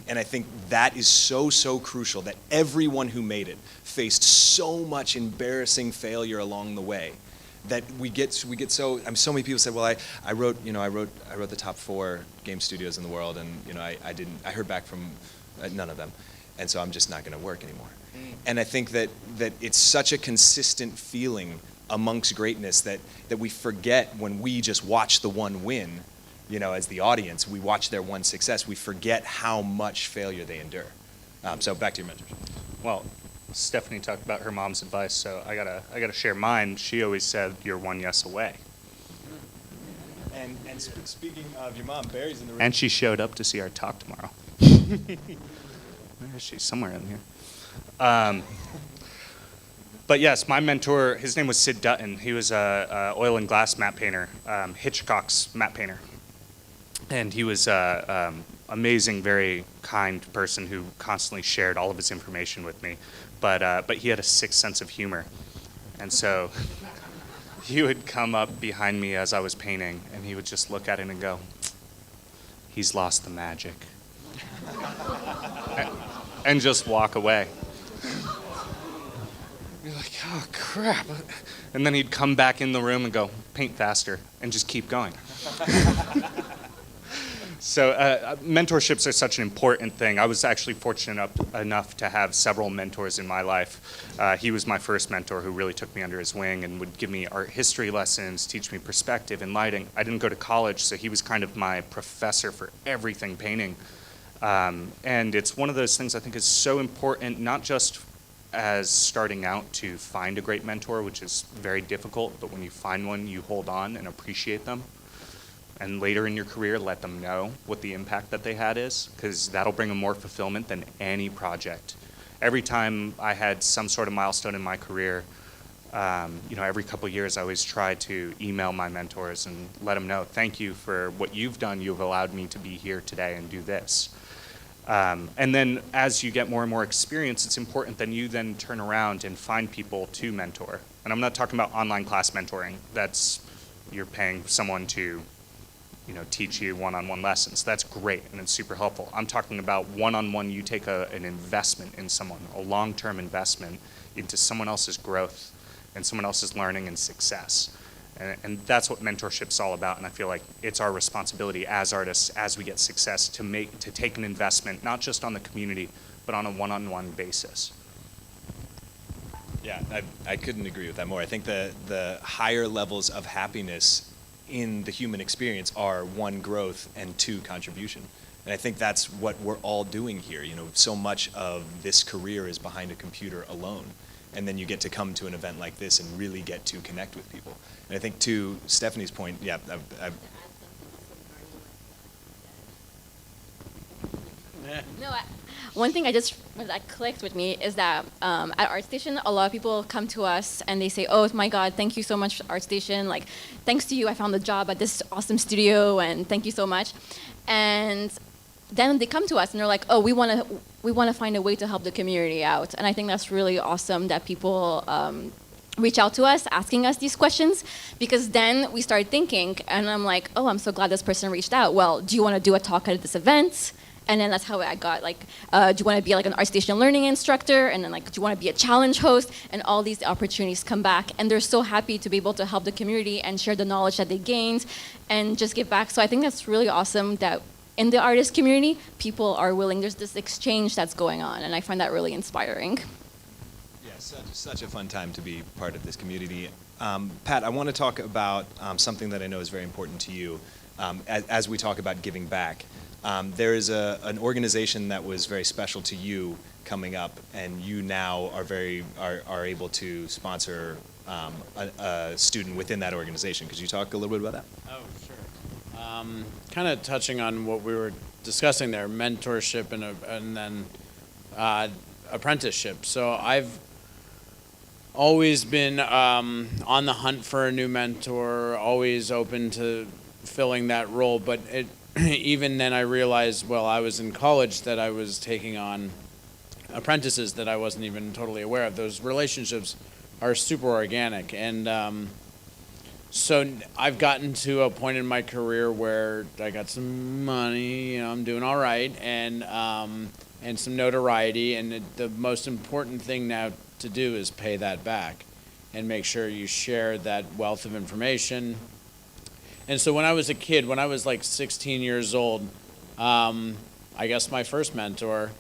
And I think that is so crucial, that everyone who made it faced so much embarrassing failure along the way that we get so many people said, well, I wrote the top 4 game studios in the world, and I heard back from none of them, and so I'm just not going to work anymore. And I think that it's such a consistent feeling amongst greatness that we forget when we just watch the one win. As the audience, we watch their one success, we forget how much failure they endure. So back to your mentorship. Well, Stephanie talked about her mom's advice, so I gotta share mine. She always said, "You're one yes away." And speaking of your mom, Barry's in the room. And she showed up to see our talk tomorrow. Where is she? Somewhere in here. But yes, my mentor, his name was Sid Dutton. He was a oil and glass matte painter, Hitchcock's matte painter. And he was an amazing, very kind person who constantly shared all of his information with me. But he had a sixth sense of humor. And so he would come up behind me as I was painting, and he would just look at it and go, "He's lost the magic." And just walk away. You're like, oh crap. And then he'd come back in the room and go, paint faster, and just keep going. So mentorships are such an important thing. I was actually fortunate enough to have several mentors in my life. He was my first mentor who really took me under his wing and would give me art history lessons, teach me perspective and lighting. I didn't go to college, so he was kind of my professor for everything painting. And it's one of those things I think is so important, not just as starting out to find a great mentor, which is very difficult, but when you find one, you hold on and appreciate them. And later in your career, let them know what the impact that they had is, because that'll bring them more fulfillment than any project. Every time I had some sort of milestone in my career, every couple of years I always try to email my mentors and let them know, thank you for what you've done. You've allowed me to be here today and do this. And then as you get more and more experience, it's important that you then turn around and find people to mentor. And I'm not talking about online class mentoring. You're paying someone to teach you one-on-one lessons. That's great and it's super helpful. I'm talking about one-on-one, you take an investment in someone, a long-term investment into someone else's growth and someone else's learning and success. And that's what mentorship's all about, and I feel like it's our responsibility as artists, as we get success, to take an investment, not just on the community, but on a one-on-one basis. Yeah, I couldn't agree with that more. I think the higher levels of happiness in the human experience are one, growth, and two, contribution. And I think that's what we're all doing here. So much of this career is behind a computer alone. And then you get to come to an event like this and really get to connect with people. And I think to Stephanie's point, yeah, One thing that clicked with me is that at ArtStation, a lot of people come to us and they say, oh my God, thank you so much, ArtStation. Like, thanks to you, I found a job at this awesome studio, and thank you so much. And then they come to us and they're like, oh, we want to find a way to help the community out. And I think that's really awesome that people reach out to us asking us these questions, because then we start thinking, and I'm like, oh, I'm so glad this person reached out. Well, do you want to do a talk at this event? And then that's how I got do you want to be like an ArtStation learning instructor? And then do you want to be a challenge host? And all these opportunities come back, and they're so happy to be able to help the community and share the knowledge that they gained and just give back. So I think that's really awesome that in the artist community, people are willing. There's this exchange that's going on, and I find that really inspiring. Yeah, such a fun time to be part of this community. Pat, I want to talk about something that I know is very important to you as we talk about giving back. There is an organization that was very special to you coming up, and you now are able to sponsor a student within that organization. Could you talk a little bit about that? Oh, sure. Kind of touching on what we were discussing there, mentorship and then apprenticeship. So I've always been on the hunt for a new mentor, always open to filling that role, but even then I realized while I was in college that I was taking on apprentices that I wasn't even totally aware of. Those relationships are super organic, and so I've gotten to a point in my career where I got some money, I'm doing all right, and some notoriety, and the most important thing now to do is pay that back and make sure you share that wealth of information. And so when I was a kid, when I was like 16 years old, I guess my first mentor,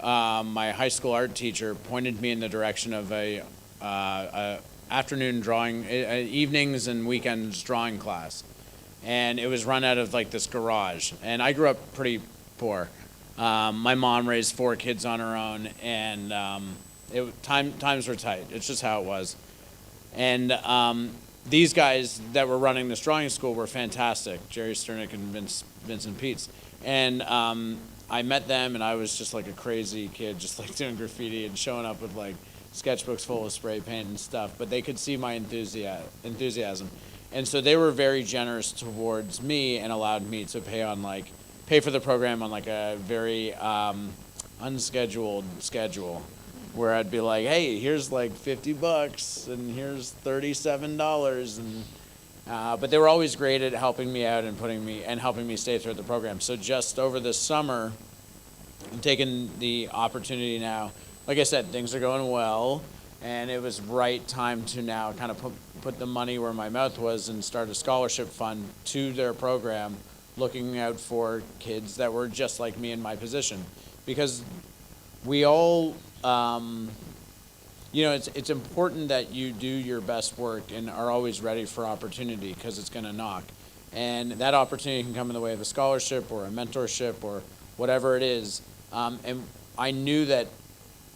my high school art teacher, pointed me in the direction of a afternoon drawing, evenings and weekends drawing class. And it was run out of like this garage. And I grew up pretty poor. My mom raised 4 kids on her own, and times were tight. It's just how it was. And these guys that were running this drawing school were fantastic, Jerry Sternick and Vincent Peets. And I met them, and I was just like a crazy kid, just like doing graffiti and showing up with like sketchbooks full of spray paint and stuff. But they could see my enthusiasm. And so they were very generous towards me and allowed me to pay for the program on like a very unscheduled schedule, where I'd be like, hey, here's like $50 and here's $37, and but they were always great at helping me out and helping me stay through the program. So just over the summer, I'm taking the opportunity now. Like I said, things are going well. And it was right time to now kind of put the money where my mouth was and start a scholarship fund to their program, looking out for kids that were just like me in my position. Because we all, it's important that you do your best work and are always ready for opportunity, because it's going to knock. And that opportunity can come in the way of a scholarship or a mentorship or whatever it is. And I knew that,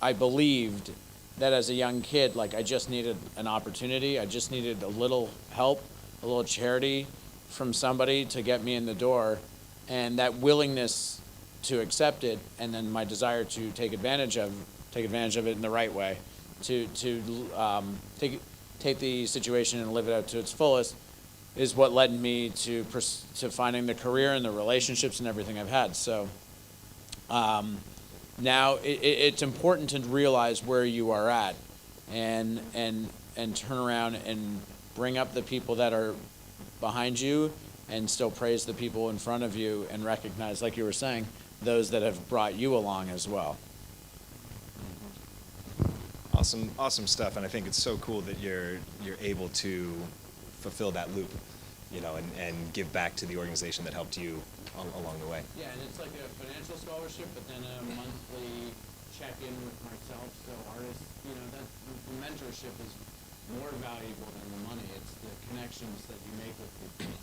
I believed that as a young kid, like, I just needed an opportunity. I just needed a little help, a little charity from somebody to get me in the door. And that willingness to accept it, and then my desire to take advantage of it in the right way, to take the situation and live it out to its fullest, is what led me to finding the career and the relationships and everything I've had. So now it's important to realize where you are at, and turn around and bring up the people that are behind you, and still praise the people in front of you, and recognize, like you were saying, those that have brought you along as well. Awesome stuff, and I think it's so cool that you're able to fulfill that loop, and give back to the organization that helped you along the way. Yeah, and it's like a financial scholarship, but then a monthly check-in with myself. So artists, that the mentorship is more valuable than the money. It's the connections that you make with people.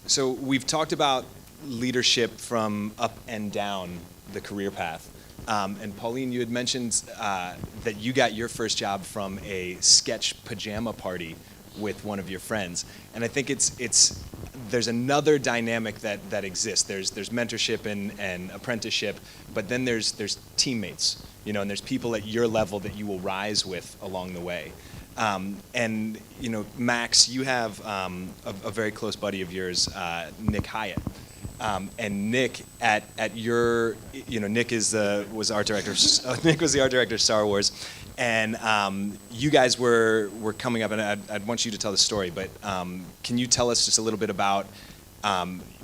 So we've talked about leadership from up and down the career path. And Paulien, you had mentioned that you got your first job from a sketch pajama party with one of your friends. And I think there's another dynamic that exists. There's mentorship and apprenticeship, but then there's teammates, and there's people at your level that you will rise with along the way. And Max, you have a very close buddy of yours, Nick Hyatt. And Nick, at your, Nick was art director. Nick was the art director of Star Wars, and you guys were coming up, and I'd want you to tell the story. But can you tell us just a little bit about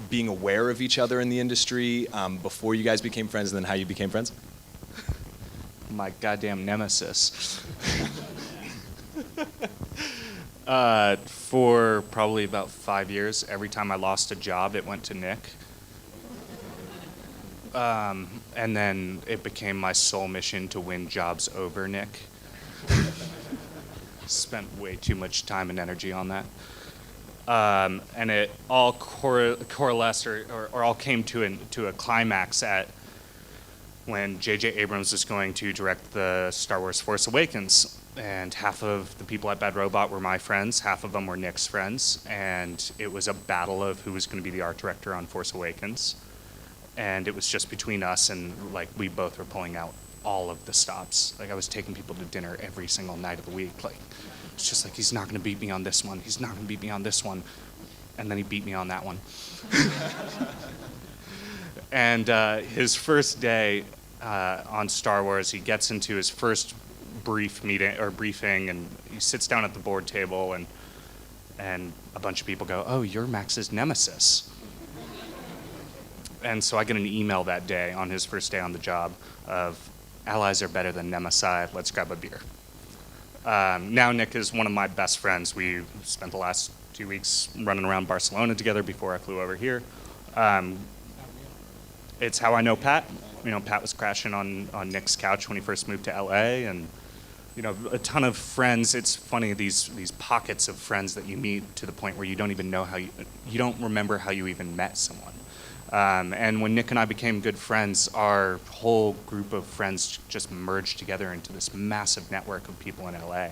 being aware of each other in the industry before you guys became friends, and then how you became friends? My goddamn nemesis. For probably about 5 years, every time I lost a job, it went to Nick. And then it became my sole mission to win jobs over Nick. Spent way too much time and energy on that. And it all coalesced or all came to a climax at when J.J. Abrams was going to direct the Star Wars Force Awakens. And half of the people at Bad Robot were my friends, half of them were Nick's friends, and it was a battle of who was going to be the art director on Force Awakens. And it was just between us, and we both were pulling out all of the stops. I was taking people to dinner every single night of the week. It's just he's not going to beat me on this one. He's not going to beat me on this one. And then he beat me on that one. And his first day on Star Wars, he gets into his first briefing, and he sits down at the board table, and a bunch of people go, "Oh, you're Max's nemesis." And so I get an email that day on his first day on the job of, "Allies are better than nemesi, let's grab a beer." Now Nick is one of my best friends. We spent the last 2 weeks running around Barcelona together before I flew over here. It's how I know Pat. Pat was crashing on Nick's couch when he first moved to LA, and a ton of friends. It's funny, these pockets of friends that you meet to the point where you don't even know you don't remember how you even met someone. And when Nick and I became good friends, our whole group of friends just merged together into this massive network of people in LA.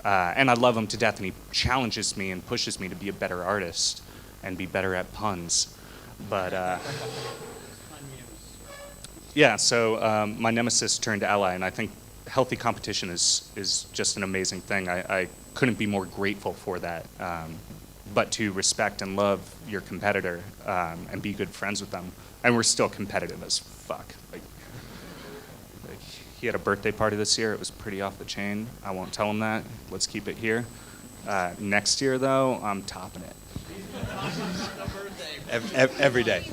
And I love him to death, and he challenges me and pushes me to be a better artist and be better at puns. But yeah, so my nemesis turned ally, and I think healthy competition is just an amazing thing. I couldn't be more grateful for that. But to respect and love your competitor and be good friends with them. And we're still competitive as fuck. He had a birthday party this year. It was pretty off the chain. I won't tell him that. Let's keep it here. Next year, though, I'm topping it. Every day.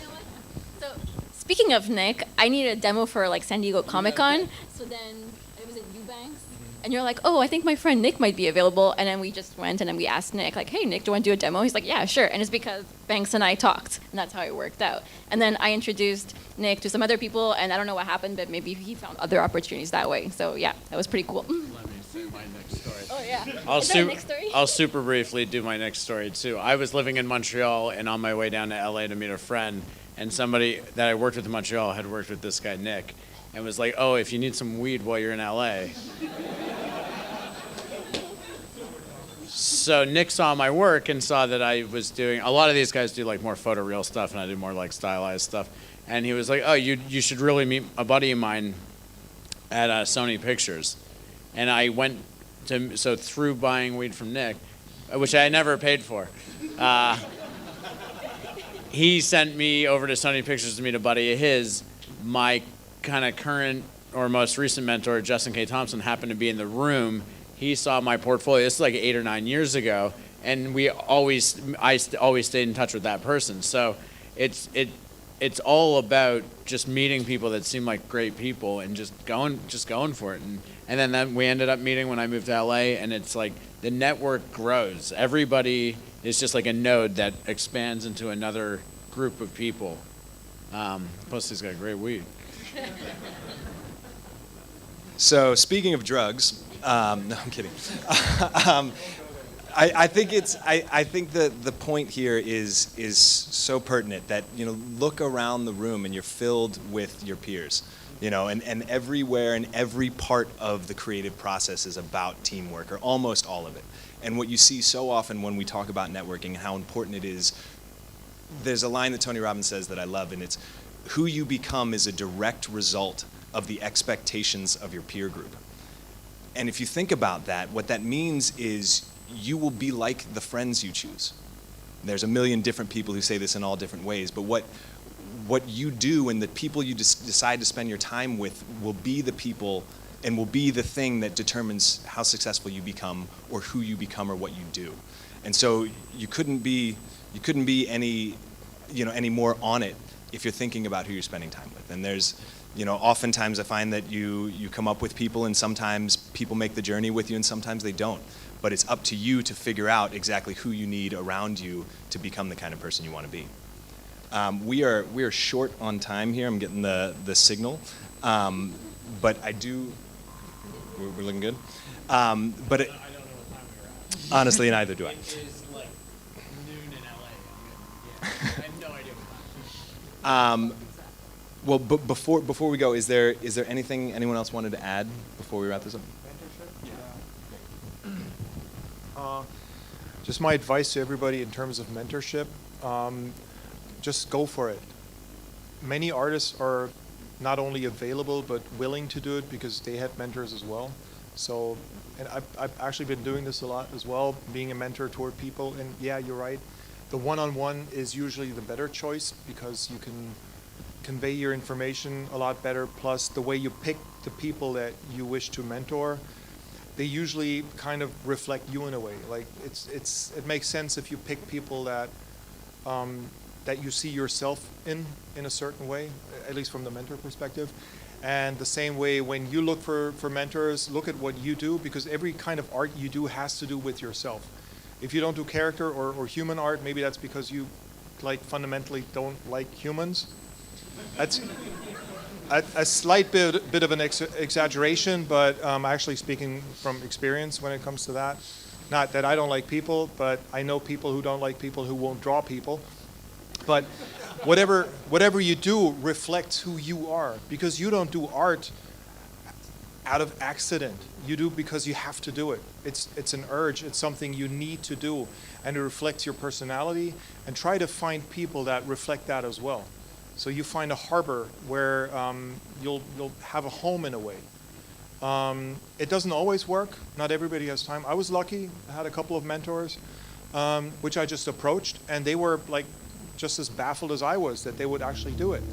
So, speaking of Nick, I needed a demo for San Diego Comic-Con. So then, it was at Banks. And you're like, oh, I think my friend Nick might be available. And then we just went and then we asked Nick, like, hey, Nick, do you want to do a demo? He's like, yeah, sure. And it's because Banks and I talked, and that's how it worked out. And then I introduced Nick to some other people, and I don't know what happened, but maybe he found other opportunities that way. So yeah, that was pretty cool. Let me say my next story. Oh yeah. I'll, Is that Nick's story? I'll super briefly do my next story too. I was living in Montreal and on my way down to LA to meet a friend, and somebody that I worked with in Montreal had worked with this guy Nick, and was like, oh, if you need some weed while you're in LA. So Nick saw my work and saw that I was doing, a lot of these guys do like more photoreal stuff, and I do more like stylized stuff. And he was like, oh, you should really meet a buddy of mine at Sony Pictures. And I went to, so through buying weed from Nick, which I never paid for, he sent me over to Sony Pictures to meet a buddy of his. My kind of current or most recent mentor, Justin K. Thompson, happened to be in the room. He saw my portfolio. This is like 8 or 9 years ago, and I always stayed in touch with that person. So it's all about just meeting people that seem like great people and just going for it. And then we ended up meeting when I moved to LA, and it's like the network grows. Everybody is just like a node that expands into another group of people. Plus, he's got great weed. So speaking of drugs, no, I'm kidding. I think the point here is so pertinent that, you know, look around the room and you're filled with your peers, you know, and everywhere and every part of the creative process is about teamwork, or almost all of it. And what you see so often when we talk about networking and how important it is, there's a line that Tony Robbins says that I love, and it's, who you become is a direct result of the expectations of your peer group. And if you think about that, what that means is you will be like the friends you choose. There's a million different people who say this in all different ways, but what you do and the people you decide to spend your time with will be the people and will be the thing that determines how successful you become, or who you become, or what you do. And so you couldn't be any more on it if you're thinking about who you're spending time with. And there's, you know, oftentimes I find that you come up with people, and sometimes people make the journey with you and sometimes they don't. But it's up to you to figure out exactly who you need around you to become the kind of person you want to be. We are short on time here. I'm getting the signal. But I do, we're looking good. But I don't know what time we were at. honestly, neither do I. It is like noon in LA. I have no idea what time. Well, before we go, is there anything anyone else wanted to add before we wrap this up? Just my advice to everybody in terms of mentorship, just go for it. Many artists are not only available but willing to do it because they had mentors as well. So, and I've actually been doing this a lot as well, being a mentor toward people. And yeah, you're right. The one-on-one is usually the better choice because you can convey your information a lot better. Plus, the way you pick the people that you wish to mentor, they usually kind of reflect you in a way. Like it makes sense if you pick people that that you see yourself in a certain way, at least from the mentor perspective. And the same way, when you look for mentors, look at what you do, because every kind of art you do has to do with yourself. If you don't do character or human art, maybe that's because you fundamentally don't like humans. That's a slight bit of an exaggeration, but actually speaking from experience when it comes to that. Not that I don't like people, but I know people who don't like people who won't draw people. But whatever you do reflects who you are, because you don't do art out of accident. You do because you have to do it. It's an urge. It's something you need to do, and it reflects your personality. And try to find people that reflect that as well. So you find a harbor where you'll have a home in a way. It doesn't always work. Not everybody has time. I was lucky. I had a couple of mentors, which I just approached, and they were like just as baffled as I was that they would actually do it.